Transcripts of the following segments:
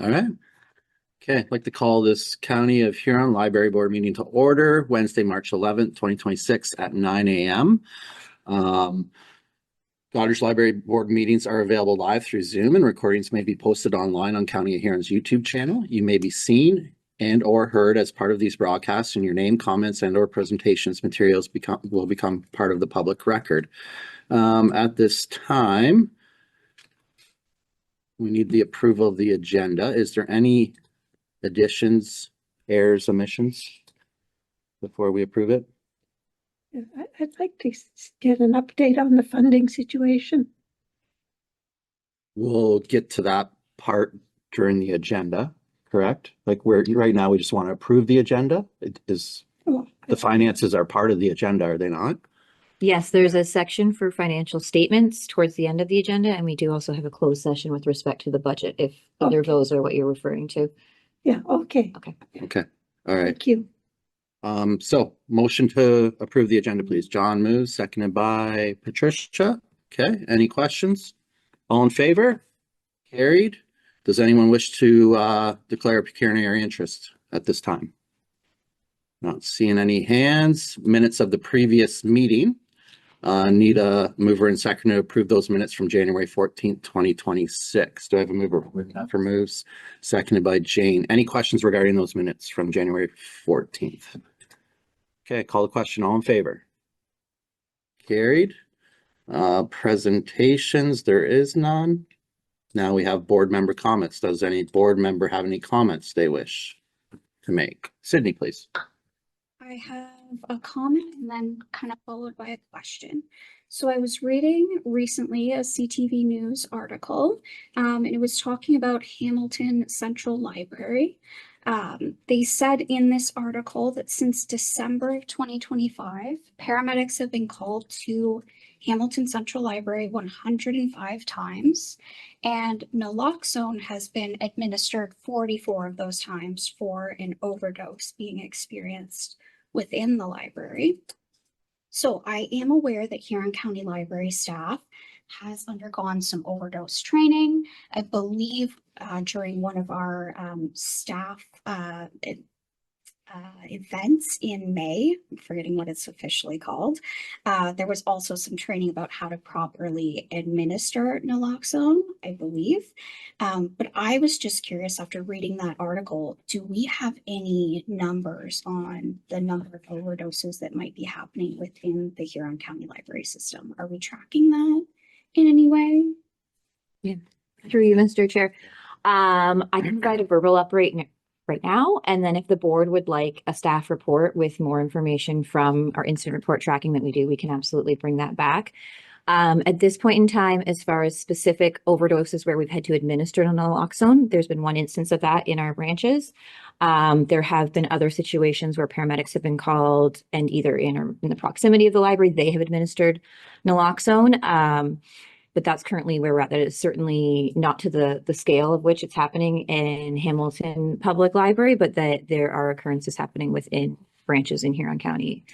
All right. Okay, I'd like to call this County of Huron Library Board meeting to order Wednesday, March 11th, 2026 at 9 a.m. Goderich Library Board meetings are available live through Zoom, and recordings may be posted online on County of Huron's YouTube channel. You may be seen and or heard as part of these broadcasts, and your name, comments, and or presentations materials will become part of the public record. At this time, we need the approval of the agenda. Is there any additions, errors, omissions before we approve it? I'd like to get an update on the funding situation. We'll get to that part during the agenda, correct? Like right now, we just want to approve the agenda. It is, the finances are part of the agenda, are they not? Yes, there's a section for financial statements towards the end of the agenda, and we do also have a closed session with respect to the budget, if either of those are what you're referring to. Yeah, okay. Okay, all right. Thank you. So motion to approve the agenda, please. John moves, seconded by Patricia. Okay, any questions? All in favor? Carried. Does anyone wish to declare pecuniary interest at this time? Not seeing any hands. Minutes of the previous meeting. Need a mover and seconder to approve those minutes from January 14th, 2026. Do I have a mover? For moves, seconded by Jane. Any questions regarding those minutes from January 14th? Okay, call the question. All in favor? Carried. Presentations, there is none. Now we have board member comments. Does any board member have any comments they wish to make? Sydney, please. I have a comment and then kind of followed by a question. So I was reading recently a CTV News article, and it was talking about Hamilton Central Library. They said in this article that since December of 2025, paramedics have been called to Hamilton Central Library 105 times, and naloxone has been administered 44 of those times for an overdose being experienced within the library. So I am aware that Huron County Library staff has undergone some overdose training. I believe during one of our staff events in May, I'm forgetting what it's officially called, there was also some training about how to properly administer naloxone, I believe. But I was just curious after reading that article, do we have any numbers on the number of overdoses that might be happening within the Huron County Library system? Are we tracking that in any way? Yeah, through you, Mr. Chair. I can provide a verbal update right now, and then if the board would like a staff report with more information from our incident report tracking that we do, we can absolutely bring that back. At this point in time, as far as specific overdoses where we've had to administer naloxone, there's been one instance of that in our branches. There have been other situations where paramedics have been called and either in the proximity of the library, they have administered naloxone. But that's currently where we're at. That is certainly not to the scale of which it's happening in Hamilton Public Library, but that there are occurrences happening within branches in Huron County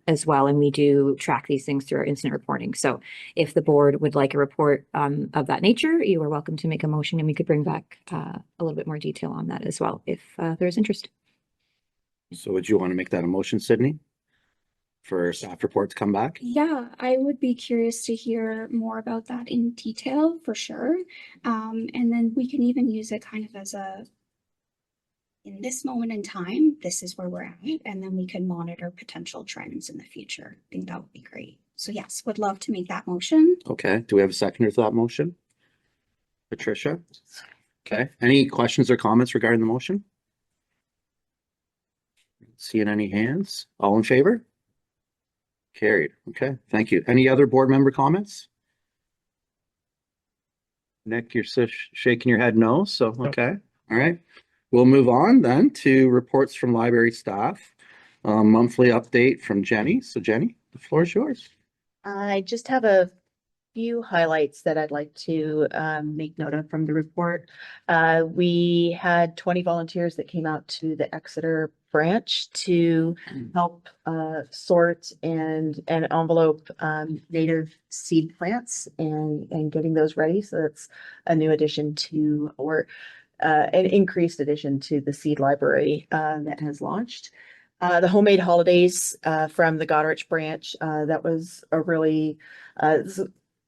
as well. And we do track these things through our incident reporting. So if the board would like a report of that nature, you are welcome to make a motion and we could bring back a little bit more detail on that as well if there's interest. So would you want to make that a motion, Sydney? For staff report to come back? Yeah, I would be curious to hear more about that in detail for sure. And then we can even use it kind of as in this moment in time, this is where we're at, and then we can monitor potential trends in the future. I think that would be great. So yes, would love to make that motion. Okay, do we have a seconder to that motion? Patricia? Okay, any questions or comments regarding the motion? Seeing any hands? All in favor? Carried. Okay, thank you. Any other board member comments? Nick, you're shaking your head no, so okay. All right. We'll move on then to reports from library staff. Monthly update from Jenny. So Jenny, the floor is yours. I just have a few highlights that I'd like to make note of from the report. We had 20 volunteers that came out to the Exeter branch to help sort and envelope native seed plants and getting those ready. So that's a new addition to, or an increased addition to the seed library that has launched. The homemade holidays from the Goderich branch, that was a really,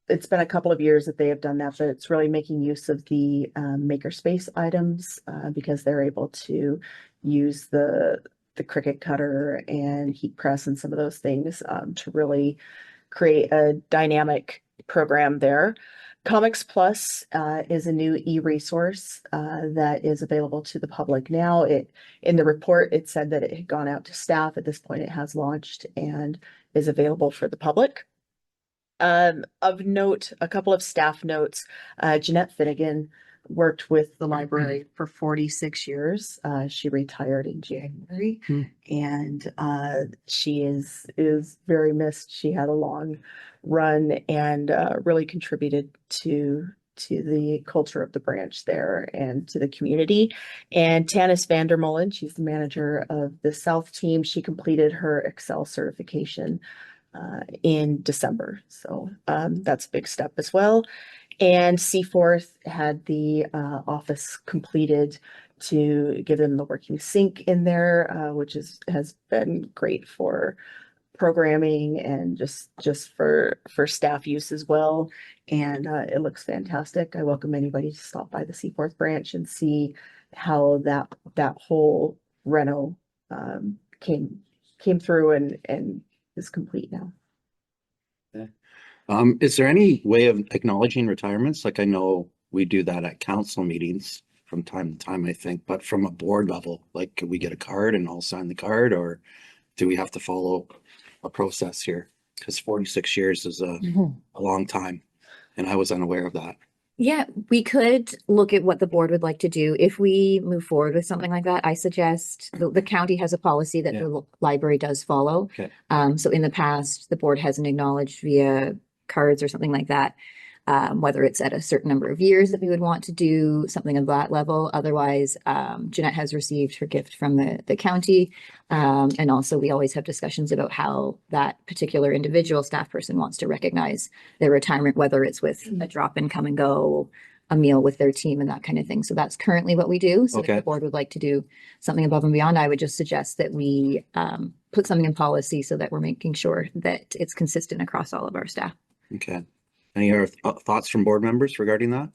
it's been a couple of years that they have done that, but it's really making use of the makerspace items because they're able to use the Cricut cutter and heat press and some of those things to really create a dynamic program there. Comics Plus is a new e-resource that is available to the public now. In the report, it said that it had gone out to staff. At this point, it has launched and is available for the public. Of note, a couple of staff notes. Jeanette Finnegan worked with the library for 46 years. She retired in January, and she is very missed. She had a long run and really contributed to the culture of the branch there and to the community. And Tanis Vandermolen, she's the manager of the South team. She completed her Excel certification in December. So that's a big step as well. And Seaforth had the office completed to give them the working sink in there, which has been great for programming and just for staff use as well. And it looks fantastic. I welcome anybody to stop by the Seaforth branch and see how that whole reno came through and is complete now. Is there any way of acknowledging retirements? Like, I know we do that at council meetings from time to time, I think, but from a board level, like, could we get a card and all sign the card, or do we have to follow a process here? Because 46 years is a long time, and I was unaware of that. Yeah, we could look at what the board would like to do. If we move forward with something like that, I suggest the county has a policy that the library does follow. Okay. So in the past, the board hasn't acknowledged via cards or something like that, whether it's at a certain number of years that we would want to do something of that level. Otherwise, Jeanette has received her gift from the county. And also we always have discussions about how that particular individual staff person wants to recognize their retirement, whether it's with a drop in, come and go, a meal with their team and that kind of thing. So that's currently what we do. So if the board would like to do something above and beyond, I would just suggest that we put something in policy so that we're making sure that it's consistent across all of our staff. Okay. Any other thoughts from board members regarding that?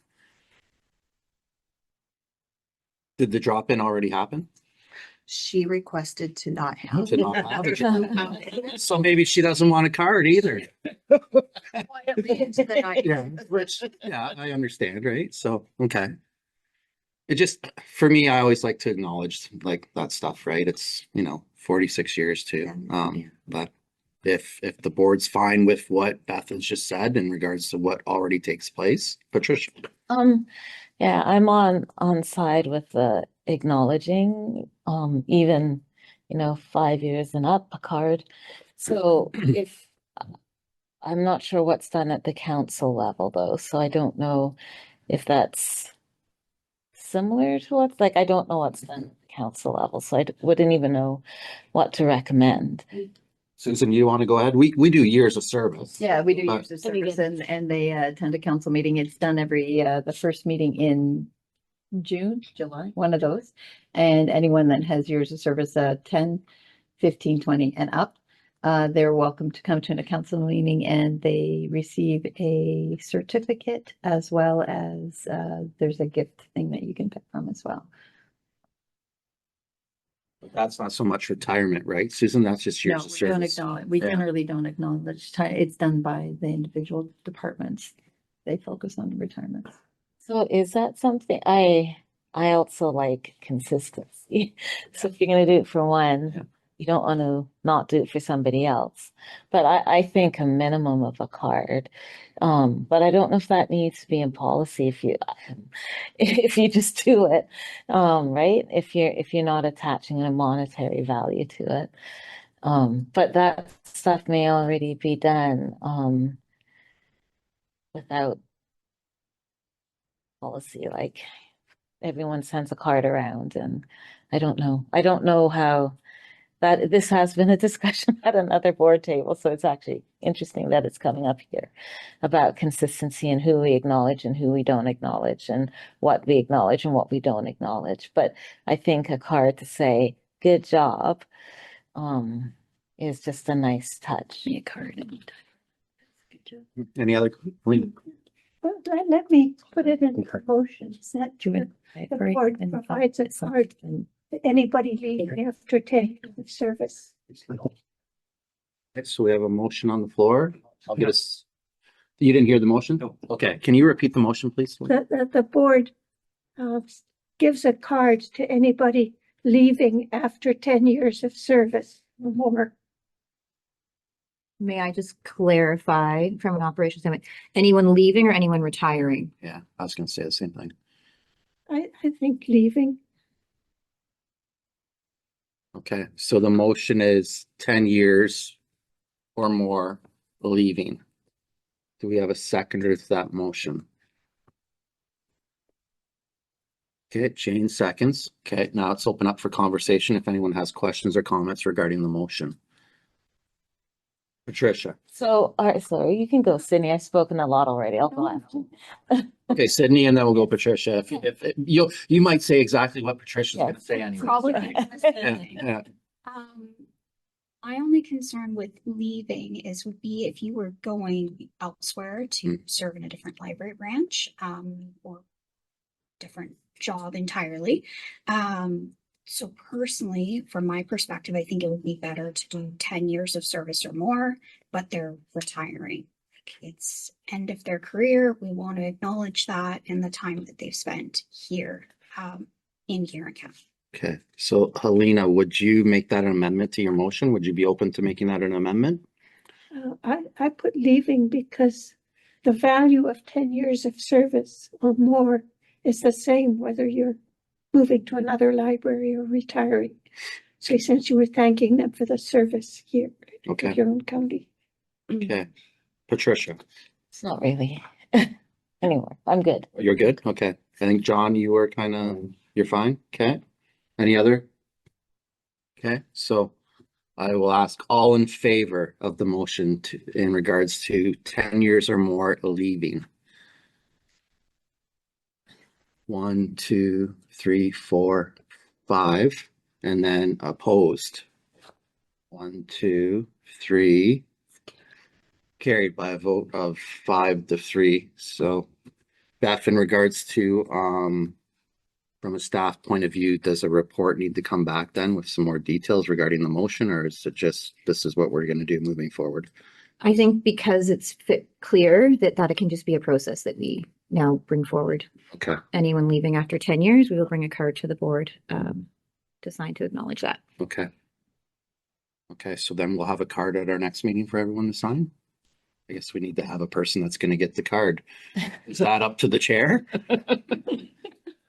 Did the drop-in already happen? She requested to not have. To not have it. So maybe she doesn't want a card either. Yeah, which, yeah, I understand, right? So, okay. It just, for me, I always like to acknowledge like that stuff, right? It's, 46 years too. But if the board's fine with what Beth has just said in regards to what already takes place, Patricia. Yeah, I'm on side with the acknowledging, even, 5 years and up a card. So if I'm not sure what's done at the council level though, so I don't know if that's similar to what's like, I don't know what's done at the council level, so I wouldn't even know what to recommend. Susan, you want to go ahead? We do years of service. Yeah, we do But- years of service and they attend a council meeting. It's done every, the first meeting in June, July, one of those. And anyone that has years of service, 10, 15, 20 and up, they're welcome to come to a council meeting and they receive a certificate as well as, there's a gift thing that you can pick from as well. That's not so much retirement, right, Susan? That's just No, years of we don't service. acknowledge, we Yeah. generally don't acknowledge, it's done by the individual departments. They focus on retirement. So is that something, I also like consistency. So if you're gonna do it for one, you don't want to not do it for somebody else. But I think a minimum of a card. But I don't know if that needs to be in policy if you just do it, right? If you're not attaching a monetary value to it. But that stuff may already be done. without policy, like everyone sends a card around and I don't know how that this has been a discussion at another board table. So it's actually interesting that it's coming up here about consistency and who we acknowledge and who we don't acknowledge and what we acknowledge and what we don't acknowledge. But I think a card to say, good job, is just a nice touch. Me a card anytime. Any other? Well, let me put it in Okay. motion. Is that Do the board provides a card to anybody leaving after 10 years of service? Okay, so we have a motion on the floor. I'll get us. You didn't hear the motion? No. Okay, can you repeat the motion, please? That the board gives a card to anybody leaving after 10 years of service or more. May I just clarify from an operations standpoint, anyone leaving or anyone retiring? Yeah, I was gonna say the same thing. I think leaving. Okay, so the motion is 10 years or more leaving. Do we have a seconder to that motion? Okay, Jane seconds. Okay, now let's open up for conversation if anyone has questions or comments regarding the motion. Patricia. So, all right, sorry, you can go, Sydney. I've spoken a lot already. I'll go after. Okay, Sydney, and then we'll go Patricia. If you might say exactly what Patricia's Yeah. gonna say anyway. Probably. Yeah. My only concern with leaving would be if you were going elsewhere to serve in a different library branch, or different job entirely. So personally, from my perspective, I think it would be better to do 10 years of service or more, but they're retiring. It's end of their career. We want to acknowledge that and the time that they've spent here, in Huron County. Okay, so Helena, would you make that an amendment to your motion? Would you be open to making that an amendment? I put leaving because the value of 10 years of service or more is the same whether you're moving to another library or retiring. So since you were thanking them for the service here Okay. in Huron County. Okay, Patricia, It's not really anymore. I'm good. you're good? Okay, I think John, you were you're fine, okay? Any other? Okay, so I will ask all in favor of the motion in regards to 10 years or more leaving. 1, 2, 3, 4, 5, and then opposed. 1, 2, 3. Carried by a vote of 5-3. So Beth, in regards to, from a staff point of view, does a report need to come back then with some more details regarding the motion, or is it just, this is what we're going to do moving forward? I think because it's clear that it can just be a process that we now bring forward. Okay, Anyone leaving after 10 years, we will bring a card to the board to sign to acknowledge that. okay. Okay, so then we'll have a card at our next meeting for everyone to sign. I guess we need to have a person that's going to get the card. Is that up to the chair?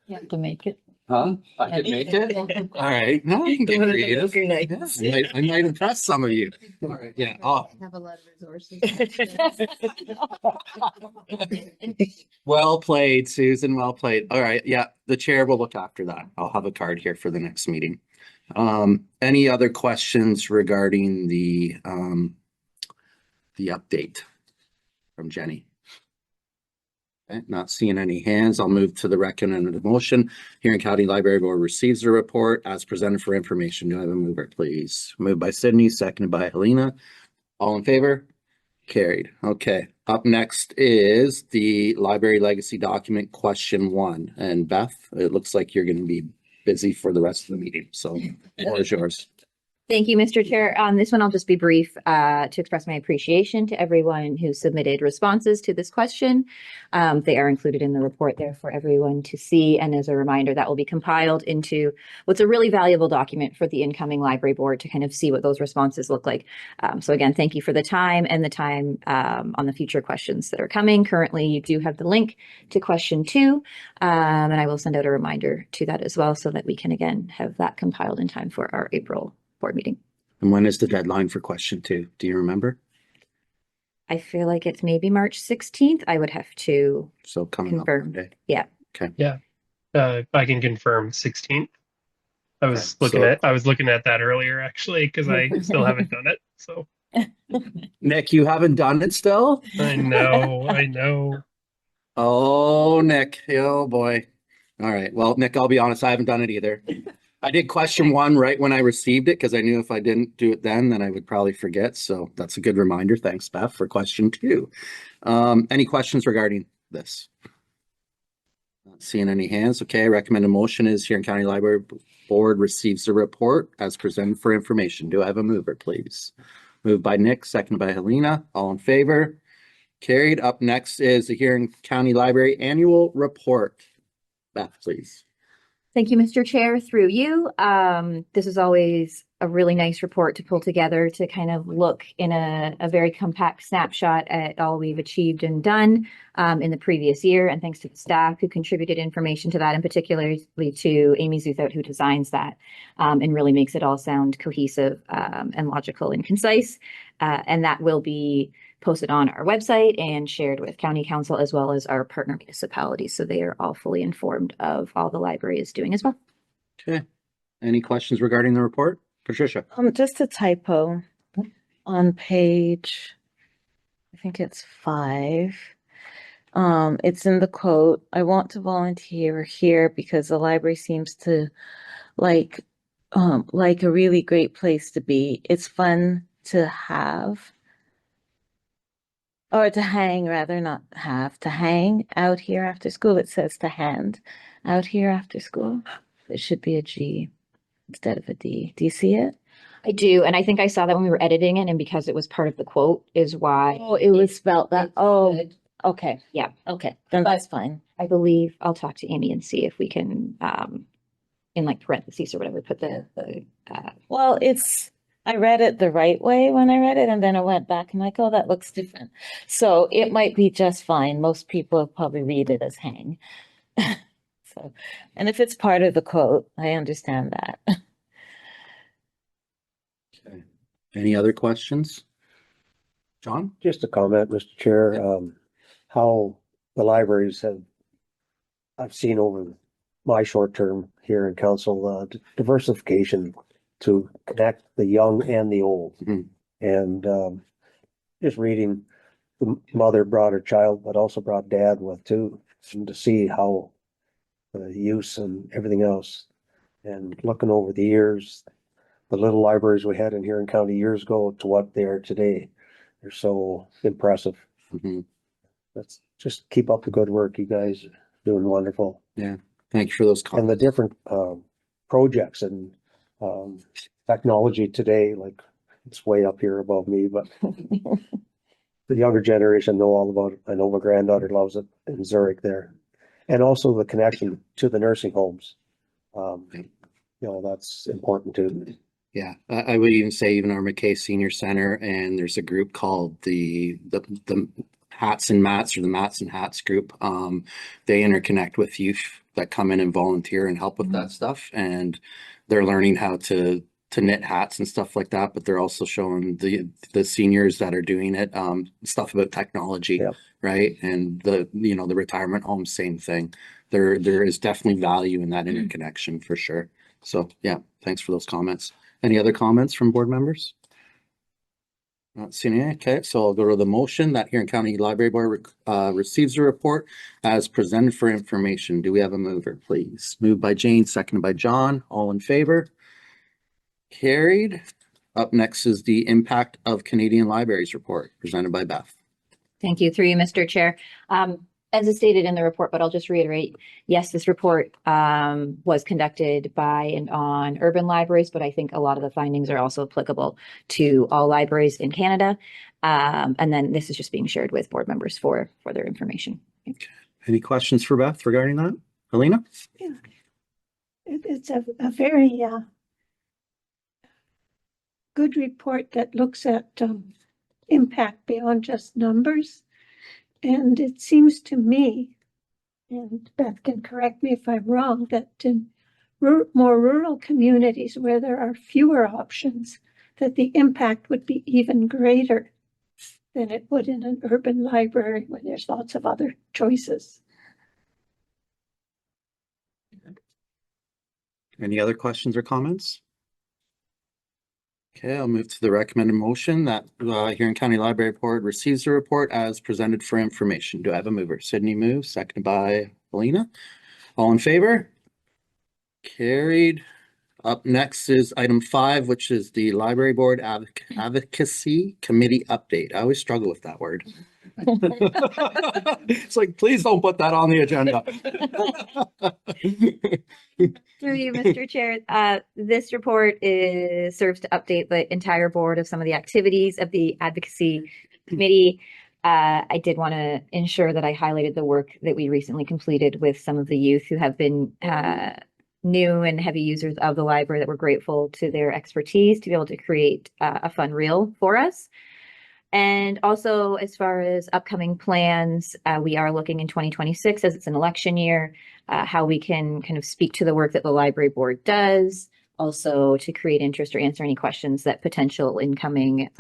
You have to make it. Huh? I could make it? All right, now I can get creative. Yeah, I might impress some of you. All right, yeah. Oh, Have a lot of resources. well played, Susan. Well played. All right, yeah, the chair will look after that. I'll have a card here for the next meeting. Any other questions regarding the update from Jenny? Okay, not seeing any hands. I'll move to the recommended motion. Huron County Library Board receives the report as presented for information. Do I have a mover, please? Moved by Sydney, seconded by Helena. All in favor? Carried. Okay, up next is the library legacy document question 1. And Beth, it looks like you're going to be busy for the rest of the meeting, so the floor is yours. Thank you, Mr. Chair. On this one, I'll just be brief to express my appreciation to everyone who submitted responses to this question. They are included in the report there for everyone to see. And as a reminder, that will be compiled into what's a really valuable document for the incoming library board to kind of see what those responses look like. So again, thank you for the time and the time on the future questions that are coming. Currently, you do have the link to question 2, and I will send out a reminder to that as well so that we can again have that compiled in time for our April board meeting. And when is the deadline for question 2? Do you remember? I feel like it's maybe March 16th. I would have to So coming up confirm. Monday. Yeah. Okay. I can confirm 16th. I was Okay, looking at that earlier actually, because I still haven't done it. So Nick, you haven't done it still? I know. Oh, Nick. Oh, boy. All right. Well, Nick, I'll be honest, I haven't done it either. I did question one right when I received it because I knew if I didn't do it then I would probably forget. So that's a good reminder. Thanks, Beth, for question two. Any questions regarding this? Not seeing any hands. Okay, recommended motion is Huron County Library Board receives the report as presented for information. Do I have a mover, please? Moved by Nick, seconded by Helena. All in favor? Carried. Up next is the Huron County Library Annual Report. Beth, please. Thank you, Mr. Chair, through you. This is always a really nice report to pull together to kind of look in a very compact snapshot at all we've achieved and done in the previous year. And thanks to the staff who contributed information to that, and particularly to Amy Zuthout, who designs that and really makes it all sound cohesive and logical and concise. And that will be posted on our website and shared with County Council as well as our partner municipalities. So they are all fully informed of all the library is doing as well. Okay. Any questions regarding the report? Patricia? Just a typo on page, I think it's 5. It's in the quote, I want to volunteer here because the library seems to like a really great place to be. It's fun to have. Or to hang, rather, not have, to hang out here after school. It says to hand out here after school. It should be a G instead of a D. Do you see it? I do. And I think I saw that when we were editing it, and because it was part of the quote is why. Oh, it was spelled that. Oh, good. okay. Yeah. Okay, then that's fine. I believe I'll talk to Amy and see if we can, in like parentheses or whatever, put the Well, I read it the right way when I read it, and then I went back and like, oh, that looks different. So it might be just fine. Most people probably read it as hang. So, and if it's part of the quote, I understand that. Okay. Any other questions? John? Just a comment, Mr. Chair, how the libraries I've seen over my short term here in council, diversification to connect the young and the old. Mhm. And just reading, the mother brought her child, but also brought dad with too, and to see how the use and everything else. And looking over the years, the little libraries we had in Huron County years ago to what they are today, they're so impressive. Mhm. Let's just keep up the good work. You guys are doing wonderful. Thank you for those And comments. the different projects and technology today, like it's way up here above me, but the younger generation know all about it. I know my granddaughter loves it in Zurich there. And also the connection to the nursing homes. That's important too. Yeah, I would even say even our McKay Senior Center, and there's a group called the Hats and Mats, or the Mats and Hats group. They interconnect with youth that come in and volunteer and help with that stuff, and they're learning how to knit hats and stuff like that. But they're also showing the seniors that are doing it stuff about technology, Yep. right? And the retirement home, same thing. There is definitely value in that interconnection for sure. So yeah, thanks for those comments. Any other comments from board members? Not seeing any. Okay, so I'll go to the motion that Huron County Library Board receives a report as presented for information. Do we have a mover, please? Moved by Jane, seconded by John. All in favor? Carried. Up next is the Impact of Canadian Libraries report presented by Beth. Thank you, through you, Mr. Chair. As is stated in the report, but I'll just reiterate, yes, this report was conducted by and on urban libraries, but I think a lot of the findings are also applicable to all libraries in Canada. And then this is just being shared with board members for their information. Any questions for Beth regarding that? Helena? Yeah. It's a very good report that looks at impact beyond just numbers. And it seems to me, and Beth can correct me if I'm wrong, that in more rural communities where there are fewer options, that the impact would be even greater. than it would in an urban library where there's lots of other choices. Any other questions or comments? Okay, I'll move to the recommended motion that Huron County Library Board receives the report as presented for information. Do I have a mover? Sydney moves, seconded by Helena. All in favor? Carried. Up next is item 5, which is the Library Board Advocacy Committee update. I always struggle with that word. It's like, please don't put that on the agenda. Through you, Mr. Chair, this report serves to update the entire board of some of the activities of the advocacy committee. I did want to ensure that I highlighted the work that we recently completed with some of the youth who have been new and heavy users of the library, that we're grateful to their expertise to be able to create a fun reel for us. And also, as far as upcoming plans, we are looking in 2026, as it's an election year, how we can kind of speak to the work that the library board does, also to create interest or answer any questions that potential incoming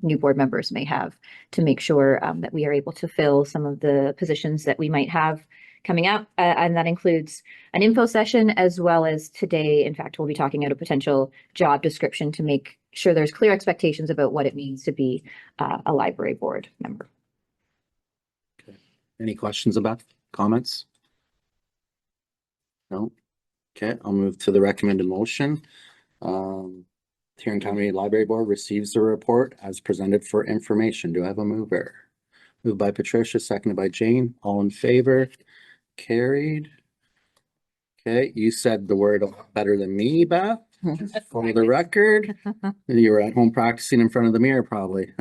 new board members may have, to make sure that we are able to fill some of the positions that we might have coming up. And that includes an info session, as well as today, in fact, we'll be talking about a potential job description to make sure there's clear expectations about what it means to be a library board member. Okay. Any questions about comments? No. Okay, I'll move to the recommended motion. Huron County Library Board receives the report as presented for information. Do I have a mover? Moved by Patricia, seconded by Jane. All in favor? Carried. Okay, you said the word a lot better than me, Beth. For the record, you were at home practicing in front of the mirror, probably.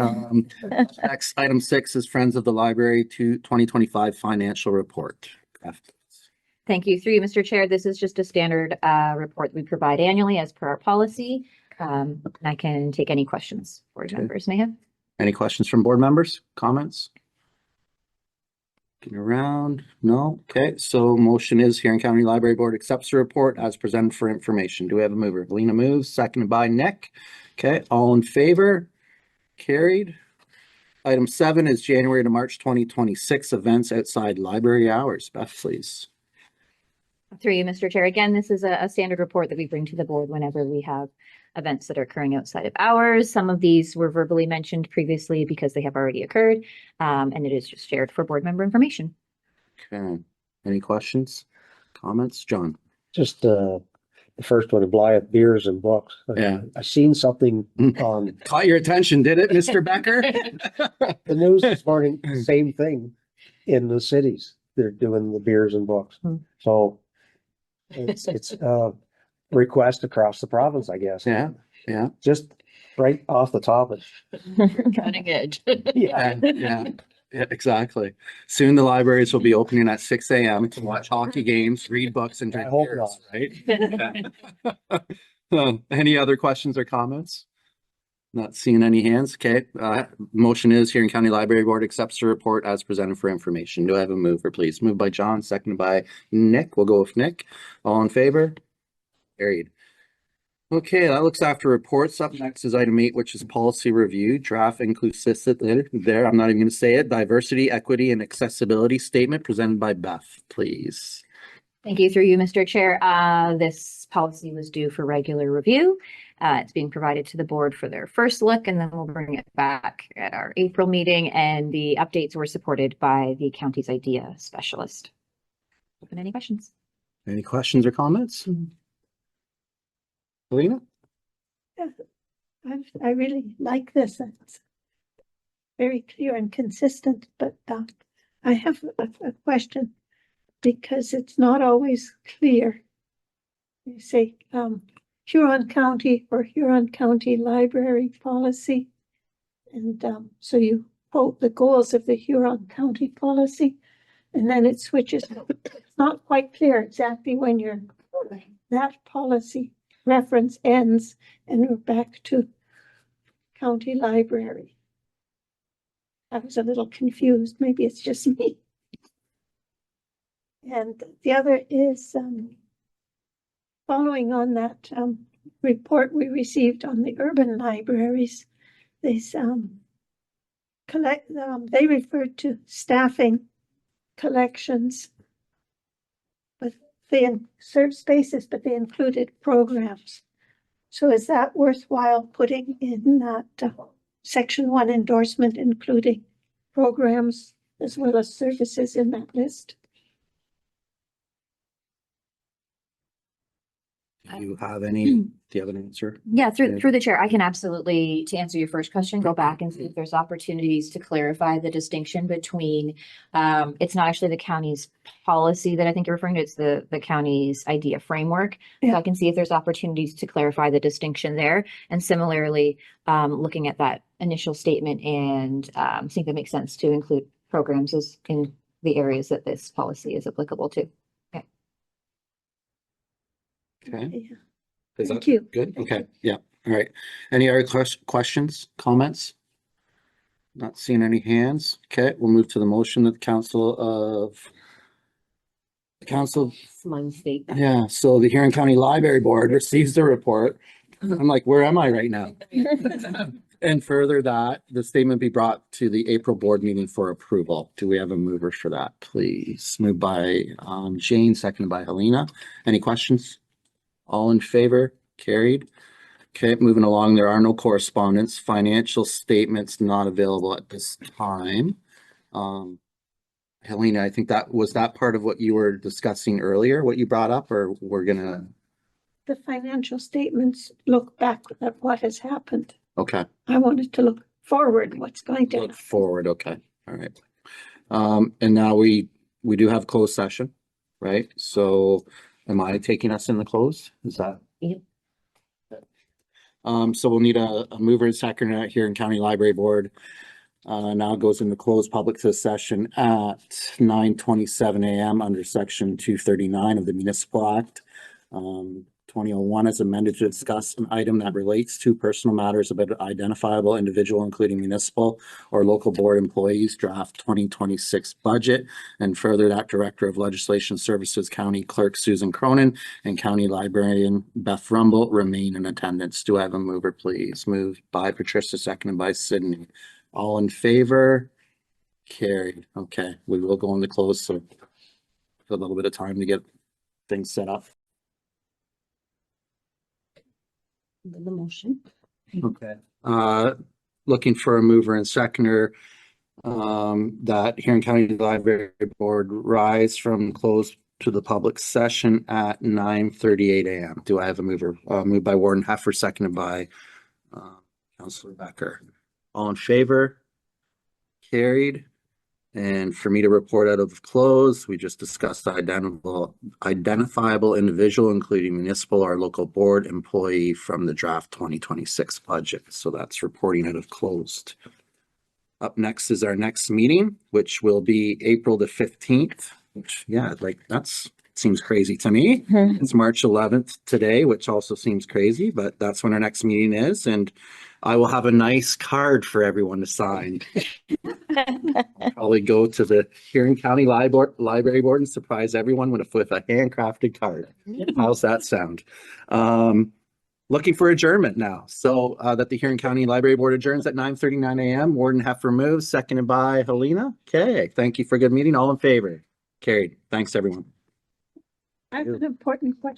Next, item 6 is Friends of the Library 2025 financial report. Thank you. Through you, Mr. Chair, this is just a standard report we provide annually as per our policy. I can take any questions board members may have. Any questions from board members? Comments? Looking around, no. Okay, so motion is Huron County Library Board accepts the report as presented for information. Do we have a mover? Helena moves, seconded by Nick. Okay, all in favor? Carried. Item 7 is January to March 2026 events outside library hours. Beth, please. Through you, Mr. Chair. Again, this is a standard report that we bring to the board whenever we have events that are occurring outside of hours. Some of these were verbally mentioned previously because they have already occurred, and it is just shared for board member information. Okay, any questions, comments? John? Just the first one, Blythe Beers and Books. Yeah. I seen something on Caught your attention, did it, Mr. Becker? the news this morning, same thing in the cities. They're doing the beers and books. So it's request across the province, I guess. Yeah, yeah. Just right off the top of Cutting edge. Yeah, exactly. Soon the libraries will be opening at 6 a.m. to watch hockey games, read books, and drink I hope beers, right? Any other questions or comments? Not seeing any hands. Okay, motion is Huron County Library Board accepts the report as presented for information. Do I have a mover, please? Moved by John, seconded by Nick. We'll go with Nick. All in favor? Carried. Okay, that looks after reports. Up next is item 8, which is policy review, draft inclusivity there. I'm not even going to say it. Diversity, equity, and accessibility statement presented by Beth, please. Thank you. Through you, Mr. Chair. This policy was due for regular review. It's being provided to the board for their first look, and then we'll bring it back at our April meeting. And the updates were supported by the county's IDEA specialist. Open any questions? Any questions or comments? Helena? I really like this. It's very clear and consistent, but I have a question because it's not always clear. You say Huron County or Huron County Library Policy. And so you quote the goals of the Huron County Policy, and then it switches. It's not quite clear exactly when that policy reference ends and we're back to county library. I was a little confused. Maybe it's just me. And the other is following on that report we received on the urban libraries. This they referred to staffing, collections. But they serve spaces, but they included programs. So is that worthwhile putting in that section 1 endorsement, including programs as well as services in that list? Do you have an answer? Yeah, Yeah. through the chair, I can absolutely, to answer your first question, go back and see if there's opportunities to clarify the distinction between, it's not actually the county's policy that I think you're referring to, it's the county's idea framework. So Yeah. I can see if there's opportunities to clarify the distinction there. And similarly, looking at that initial statement and see if it makes sense to include programs as in the areas that this policy is applicable to. Okay. Yeah. Is Thank that you. good? Okay, yeah, all right. Any other questions, comments? Not seeing any hands. Okay, we'll move to the motion that the council, It's my mistake. yeah, so the Huron County Library Board receives the report. I'm like, where am I right now? And further that the statement be brought to the April board meeting for approval. Do we have a mover for that, please? Moved by Jane, seconded by Helena. Any questions? All in favor? Carried. Okay, moving along, there are no correspondence, financial statements not available at this time. Helena, I think that was that part of what you were discussing earlier, what you brought up, or we're gonna, The financial statements look back at what has happened. okay, I wanted to look forward, what's going to look happen. forward, okay, all right. And now we do have closed session, right? So am I taking us in the close? Is that? Yep. So we'll need a mover and seconder here in County Library Board. Now it goes into closed public session at 9:27 a.m. under section 239 of the Municipal Act. 2001 is amended to discuss an item that relates to personal matters about an identifiable individual, including municipal or local board employees, draft 2026 budget. And further, that Director of Legislation Services, County Clerk Susan Cronin, and County Librarian Beth Rumble remain in attendance. Do I have a mover, please? Moved by Patricia, seconded by Sydney. All in favor? Carried. Okay, we will go into close, so a little bit of time to get things set up. The motion. Okay. Looking for a mover and seconder, that Huron County Library Board rise from close to the public session at 9:38 a.m. Do I have a mover? Moved by Warden Heffer, seconded by, Councilor Becker. All in favor? Carried. And for me to report out of close, we just discussed the identifiable individual, including municipal or local board employee from the draft 2026 budget. So that's reporting out of closed. Up next is our next meeting, which will be April the 15th, which, yeah, like seems crazy to me. It's March 11th today, which also seems crazy, but that's when our next meeting is. And I will have a nice card for everyone to sign. Probably go to the Huron County Library Board and surprise everyone with a handcrafted card. How's that sound? Looking for adjournment now. So that the Huron County Library Board adjourns at 9:39 a.m. Warden Heffer moves, seconded by Helena. Okay, thank you for a good meeting. All in favor? Carried. Thanks, everyone. I have an important question.